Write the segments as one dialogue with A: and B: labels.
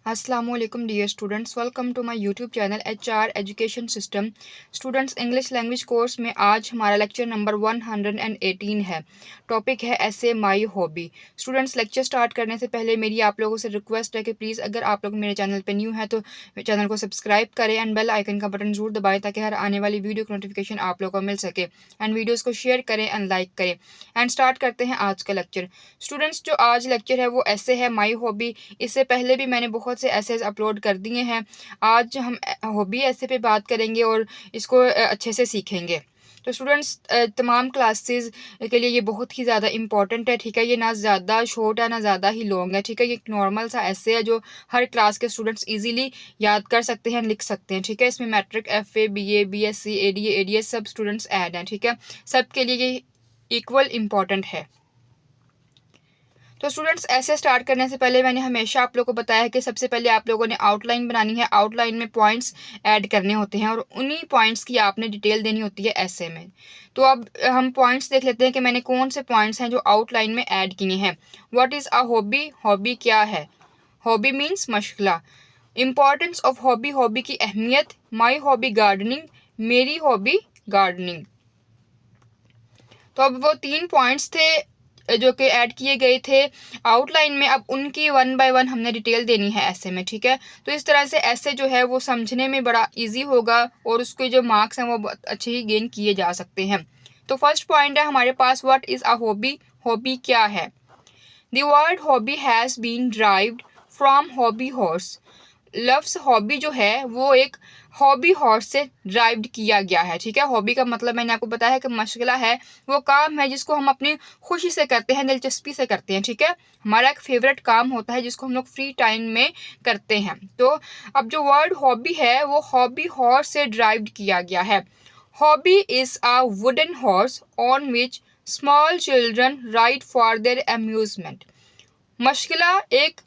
A: Assalamualaikum dear students, welcome to my YouTube channel HR education system. Students, English language course में आज हमारा lecture number 118 है। Topic है ऐसे my hobby. Students, lecture start करने से पहले मेरी आप लोगों से रिक्वेस्ट है कि प्लीज़ अगर आप लोग मेरे चैनल पे न्यू है तो चैनल को सब्सक्राइब करें एंड बेल आइकन का बटन जरूर दबाएं ताकि हर आने वाली वीडियो की नोटिफिकेशन आप लोगों को मिल सके। एंड वीडियोज़ को शेयर करें एंड लाइक करें। एंड स्टार्ट करते हैं आज का लेक्चर। स्टूडेंट्स, जो आज लेक्चर है वो ऐसे है माई हॉबी। इससे पहले भी मैंने बहुत से ऐसेज अपलोड कर दिए हैं। आज हम हॉबी ऐसे पे बात करेंगे और इसको अच्छे से सीखेंगे। तो स्टूडेंट्स, तमाम क्लासेस के लिए ये बहुत ही ज़्यादा इंपॉर्टेंट है। ठीक है, ये ना ज़्यादा शॉर्ट है ना ज़्यादा ही लॉन्ग है। ठीक है, ये एक नॉर्मल सा ऐसे है जो हर क्लास के स्टूडेंट्स इजीली याद कर सकते हैं, लिख सकते हैं। ठीक है, इसमें matric, FA, BA, BSc, ADA, ADS सब स्टूडेंट्स ऐड हैं। ठीक है, सबके लिए ये इक्वल इम्पॉर्टेंट है। तो स्टूडेंट्स, ऐसे स्टार्ट करने से पहले मैंने हमेशा आप लोगों को बताया है कि सबसे पहले आप लोगों ने आउटलाइन बनानी है। आउटलाइन में पॉइंट्स ऐड करने होते हैं और उन्हीं पॉइंट्स की आपने डिटेल देनी होती है ऐसे में। तो अब हम पॉइंट्स देख लेते हैं कि मैंने कौन से पॉइंट्स हैं जो आउटलाइन में ऐड किए हैं। What is a hobby? Hobby क्या है? हॉबी मीन्स मशगला। इम्पॉर्टेंस ऑफ हॉबी, हॉबी की अहमियत। माई हॉबी गार्डनिंग, मेरी हॉबी गार्डनिंग। तो अब वो 3 पॉइंट्स थे जो कि ऐड किए गए थे आउटलाइन में। अब उनकी 1 बाय 1 हमने डिटेल देनी है ऐसे में। ठीक है, तो इस तरह से ऐसे जो है वो समझने में बड़ा इजी होगा और उसके जो मार्क्स हैं वो बहुत अच्छे ही गेन किए जा सकते हैं। तो फर्स्ट पॉइंट है हमारे पास, what is a hobby? Hobby क्या है? The word hobby has been derived from hobby horse. लफ्ज़ हॉबी जो है वो एक हॉबी हॉर्स से ड्राइव्ड किया गया है। ठीक है, हॉबी का मतलब मैंने आपको बताया है कि मशगला है, वो काम है जिसको हम अपनी खुशी से करते हैं, दिलचस्पी से करते हैं। ठीक है, हमारा एक फेवरेट काम होता है जिसको हम लोग फ्री टाइम में करते हैं। तो अब जो वर्ड हॉबी है वो हॉबी हॉर्स से ड्राइव्ड किया गया है। Hobby is a wooden horse on which small children ride for their amusement. मशगला एक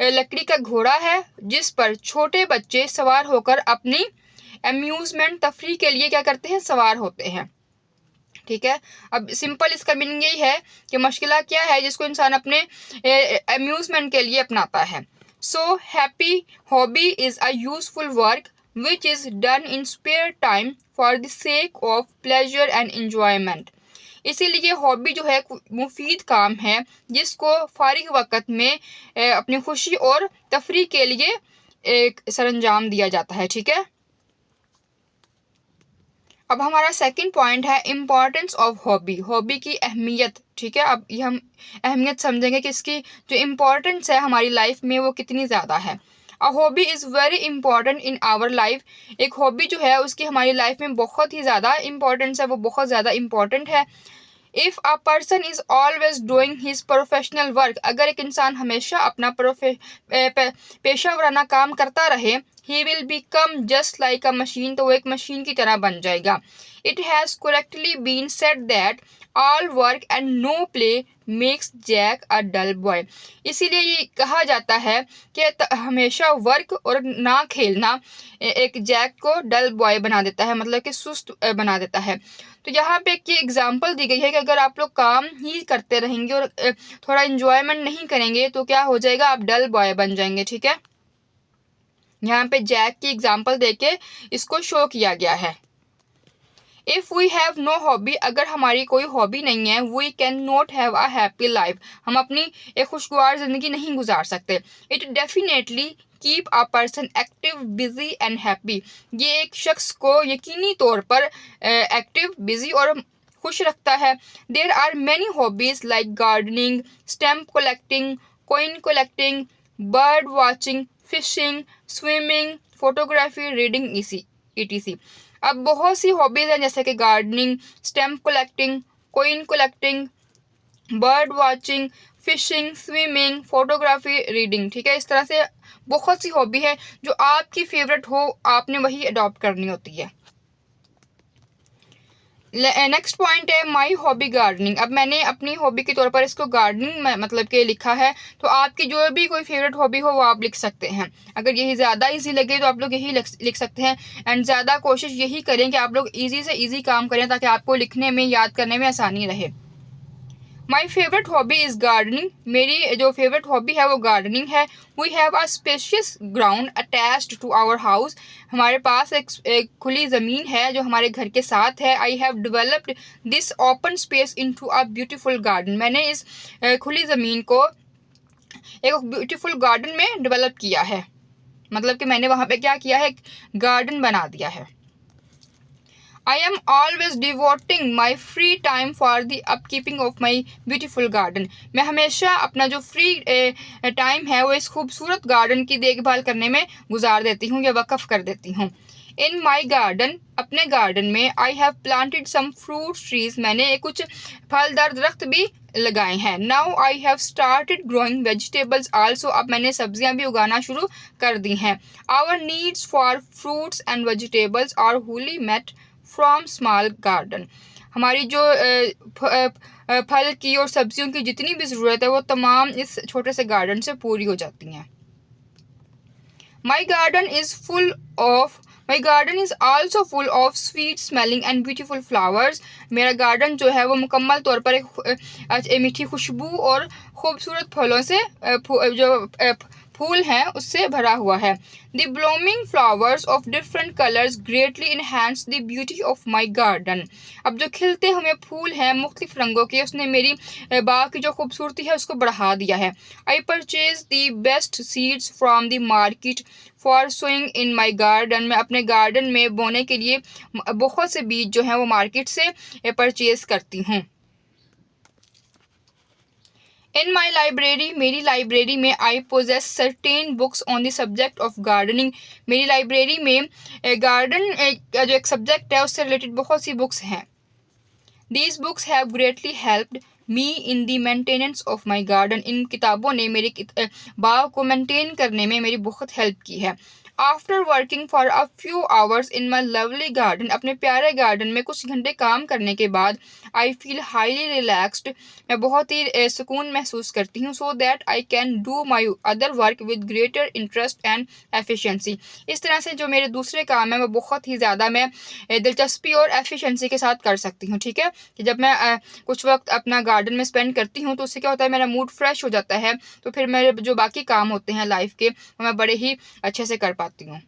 A: लकड़ी का घोड़ा है जिस पर छोटे बच्चे सवार होकर अपनी अम्यूजमेंट, तफरीह के लिए क्या करते हैं? सवार होते हैं। ठीक है, अब सिंपल इसका मीनिंग यही है कि मशगला क्या है जिसको इंसान अपने अम्यूजमेंट के लिए अपनाता है। So happy hobby is a useful work which is done in spare time for the sake of pleasure and enjoyment. इसीलिए हॉबी जो है मुफीद काम है जिसको फारिग वक़्त में अपनी खुशी और तफरीह के लिए एक सरंजाम दिया जाता है। ठीक है, अब हमारा सेकंड पॉइंट है इम्पॉर्टेंस ऑफ हॉबी, हॉबी की अहमियत। ठीक है, अब ये हम अहमियत समझेंगे कि इसकी जो इम्पोर्टेंस है हमारी लाइफ में वो कितनी ज़्यादा है। A hobby is very important in our life. एक हॉबी जो है उसकी हमारी लाइफ में बहुत ही ज़्यादा इंपॉर्टेंस है, वो बहुत ज़्यादा इंपॉर्टेंट है। If a person is always doing his professional work, अगर एक इंसान हमेशा अपना पेशा वराना काम करता रहे, he will become just like a machine, तो वो एक मशीन की तरह बन जाएगा। It has correctly been said that all work and no play makes Jack a dull boy. इसीलिए ये कहा जाता है कि हमेशा वर्क और ना खेलना एक जैक को डल बॉय बना देता है, मतलब कि सुस्त बना देता है। तो यहाँ पे एक ये एग्जाम्पल दी गई है कि अगर आप लोग काम ही करते रहेंगे और थोड़ा इंजॉयमेंट नहीं करेंगे तो क्या हो जाएगा? आप डल बॉय बन जाएंगे। ठीक है, यहाँ पे जैक की एग्जाम्पल देके इसको शो किया गया है। If we have no hobby, अगर हमारी कोई हॉबी नहीं है, we can not have a happy life, हम अपनी एक खुशगवार ज़िंदगी नहीं गुजार सकते। It definitely keep a person active, busy and happy. ये एक शख्स को यकीनी तौर पर एक्टिव, बिजी और खुश रखता है। There are many hobbies like gardening, stamp collecting, coin collecting, bird watching, fishing, swimming, photography, reading, etc। अब बहुत सी हॉबीज़ हैं जैसे कि gardening, stamp collecting, coin collecting, bird watching, fishing, swimming, photography, reading. ठीक है, इस तरह से बहुत सी हॉबी है जो आपकी फेवरेट हो, आपने वही अडॉप्ट करनी होती है। नेक्स्ट पॉइंट है माई हॉबी गार्डनिंग। अब मैंने अपनी हॉबी के तौर पर इसको गार्डनिंग मतलब के लिखा है, तो आपकी जो भी कोई फेवरेट हॉबी हो वो आप लिख सकते हैं। अगर यही ज़्यादा इजी लगे तो आप लोग यही लिख सकते हैं। एंड ज़्यादा कोशिश यही करें कि आप लोग इजी से इजी काम करें ताकि आपको लिखने में, याद करने में आसानी रहे। My favourite hobby is gardening, मेरी जो फेवरेट हॉबी है वो गार्डनिंग है। We have a spacious ground attached to our house, हमारे पास एक खुली ज़मीन है जो हमारे घर के साथ है। I have developed this open space into a beautiful garden, मैंने इस खुली ज़मीन को एक ब्यूटीफुल गार्डन में डेवलप किया है, मतलब कि मैंने वहाँ पे क्या किया है, गार्डन बना दिया है। I am always devoting my free time for the upkeeping of my beautiful garden. मैं हमेशा अपना जो फ्री टाइम है वो इस खूबसूरत गार्डन की देखभाल करने में गुजार देती हूँ या वक्फ कर देती हूँ। इन माई गार्डन, अपने गार्डन में, I have planted some fruit trees, मैंने कुछ फलदार दरख्त भी लगाए हैं। Now I have started growing vegetables also, अब मैंने सब्जियां भी उगाना शुरू कर दी हैं। Our needs for fruits and vegetables are wholly met from small garden, हमारी जो फल की और सब्जियों की जितनी भी ज़रूरत है वो तमाम इस छोटे से गार्डन से पूरी हो जाती हैं। माई garden is also full of sweet smelling and beautiful flowers, मेरा गार्डन जो है वो मुकम्मल तौर पर एक मीठी खुशबू और खूबसूरत फलों से फूल हैं उससे भरा हुआ है। The blooming flowers of different colours greatly enhance the beauty of my garden, अब जो खिलते हुए फूल हैं मुख्तलिफ रंगों के, उसने मेरी बाग की जो खूबसूरती है उसको बढ़ा दिया है। I purchase the best seeds from the market for sowing in my garden, मैं अपने गार्डन में बोने के लिए बहुत से बीज जो हैं वो मार्केट से परचेज करती हूँ। इन माई लाइब्रेरी, मेरी लाइब्रेरी में, I possess certain books on the subject of gardening, मेरी लाइब्रेरी में गार्डन का जो एक सब्जेक्ट है उससे रिलेटेड बहुत सी बुक्स हैं। These books have greatly helped me in the maintenance of my garden, इन किताबों ने मेरे बाग को मेंटेन करने में मेरी बहुत हेल्प की है। After working for a few hours in my lovely garden, अपने प्यारे गार्डन में कुछ घंटे काम करने के बाद, आई फील हाईली रिलैक्सड, मैं बहुत ही सुकून महसूस करती हूँ। So that I can do my other work with greater interest and efficiency, इस तरह से जो मेरे दूसरे काम है वो बहुत ही ज़्यादा मैं दिलचस्पी और एफिशिएंसी के साथ कर सकती हूँ। ठीक है, कि जब मैं कुछ वक्त अपना गार्डन में स्पेंड करती हूँ तो उससे क्या होता है, मेरा मूड फ्रेश हो जाता है, तो फिर मेरे जो बाकी काम होते हैं लाइफ के वो मैं बड़े ही अच्छे से कर पाती हूँ।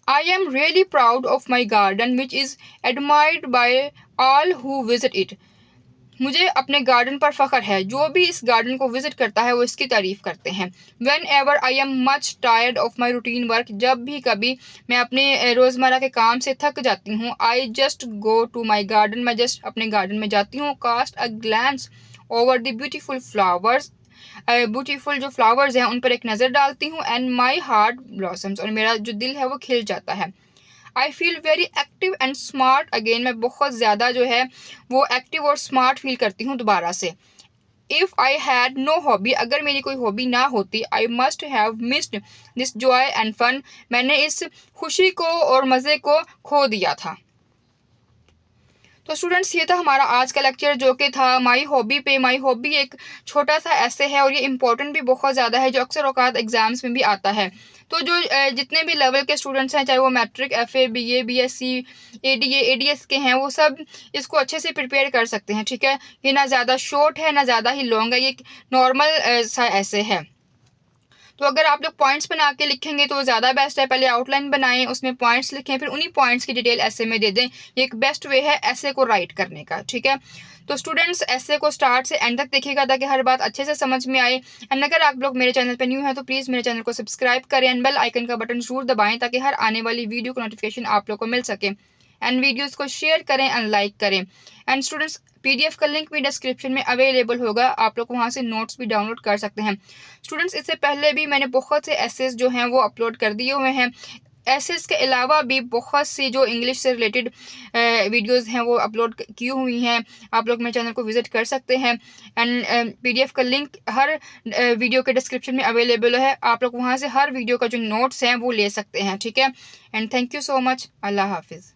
A: I am really proud of my garden which is admired by all who visit it. मुझे अपने गार्डन पर फ़ख्र है, जो भी इस गार्डन को विज़िट करता है वो इसकी तारीफ़ करते हैं। When ever I am much tired of my routine work, जब भी कभी मैं अपने रोज़मर्रा के काम से थक जाती हूँ, I just go to my garden, मैं जस्ट अपने गार्डन में जाती हूँ। Cast a glance over the beautiful flowers, beautiful जो फ्लावर्स हैं उन पर एक नज़र डालती हूँ। एंड माई हार्ट ब्लॉसम्स, और मेरा जो दिल है वो खिल जाता है। I feel very active and smart again, मैं बहुत ज़्यादा जो है वो एक्टिव और स्मार्ट फील करती हूँ दोबारा से। If I had no hobby, अगर मेरी कोई हॉबी ना होती, I must have missed this joy and fun, मैंने इस खुशी को और मज़े को खो दिया था। तो स्टूडेंट्स ये था हमारा आज का लेक्चर जो कि था माई हॉबी पे। माई हॉबी एक छोटा सा ऐसे है और ये इम्पोर्टेंट भी बहुत ज़्यादा है, जो अक्सर औकात एग्जाम्स में भी आता है। तो जो जितने भी लेवल के स्टूडेंट्स हैं, चाहे वो matric, FA, BA, BSc, ADA, ADS के हैं, वो सब इसको अच्छे से प्रिपेयर कर सकते हैं। ठीक है, ये ना ज़्यादा शॉर्ट है ना ज़्यादा ही लॉन्ग है, ये नॉर्मल सा ऐसे है। तो अगर आप लोग पॉइंट्स बना के लिखेंगे तो ज़्यादा बेस्ट है। पहले आउटलाइन बनाएं, उसमें पॉइंट्स लिखें, फिर उन्हीं पॉइंट्स की डिटेल ऐसे में दे दें। ये एक बेस्ट वे है ऐसे को राइट करने का। ठीक है, तो स्टूडेंट्स ऐसे को स्टार्ट से एंड तक देखिएगा ताकि हर बात अच्छे से समझ में आए। एंड अगर आप लोग मेरे चैनल पर न्यू हैं तो प्लीज़ मेरे चैनल को सब्सक्राइब करें एंड बेल आइकन का बटन जरूर दबाएं ताकि हर आने वाली वीडियो का नोटिफिकेशन आप लोग को मिल सके। एंड वीडियोज़ को शेयर करें एंड लाइक करें। एंड स्टूडेंट्स PDF का लिंक भी डिस्क्रिप्शन में अवेलेबल होगा, आप लोग वहाँ से नोट्स भी डाउनलोड कर सकते हैं। स्टूडेंट्स इससे पहले भी मैंने बहुत से एसेस जो हैं वो अपलोड कर दिए हुए हैं। एसेस के अलावा भी बहुत सी जो इंग्लिश से रिलेटेड वीडियोस हैं वो अपलोड की हुई हैं, आप लोग मेरे चैनल को विजिट कर सकते हैं। एंड PDF का लिंक हर वीडियो के डिस्क्रिप्शन में अवेलेबल है, आप लोग वहाँ से हर वीडियो का जो नोट्स हैं वो ले सकते हैं। ठीक है, and thank you so much. अल्लाह हाफिज़।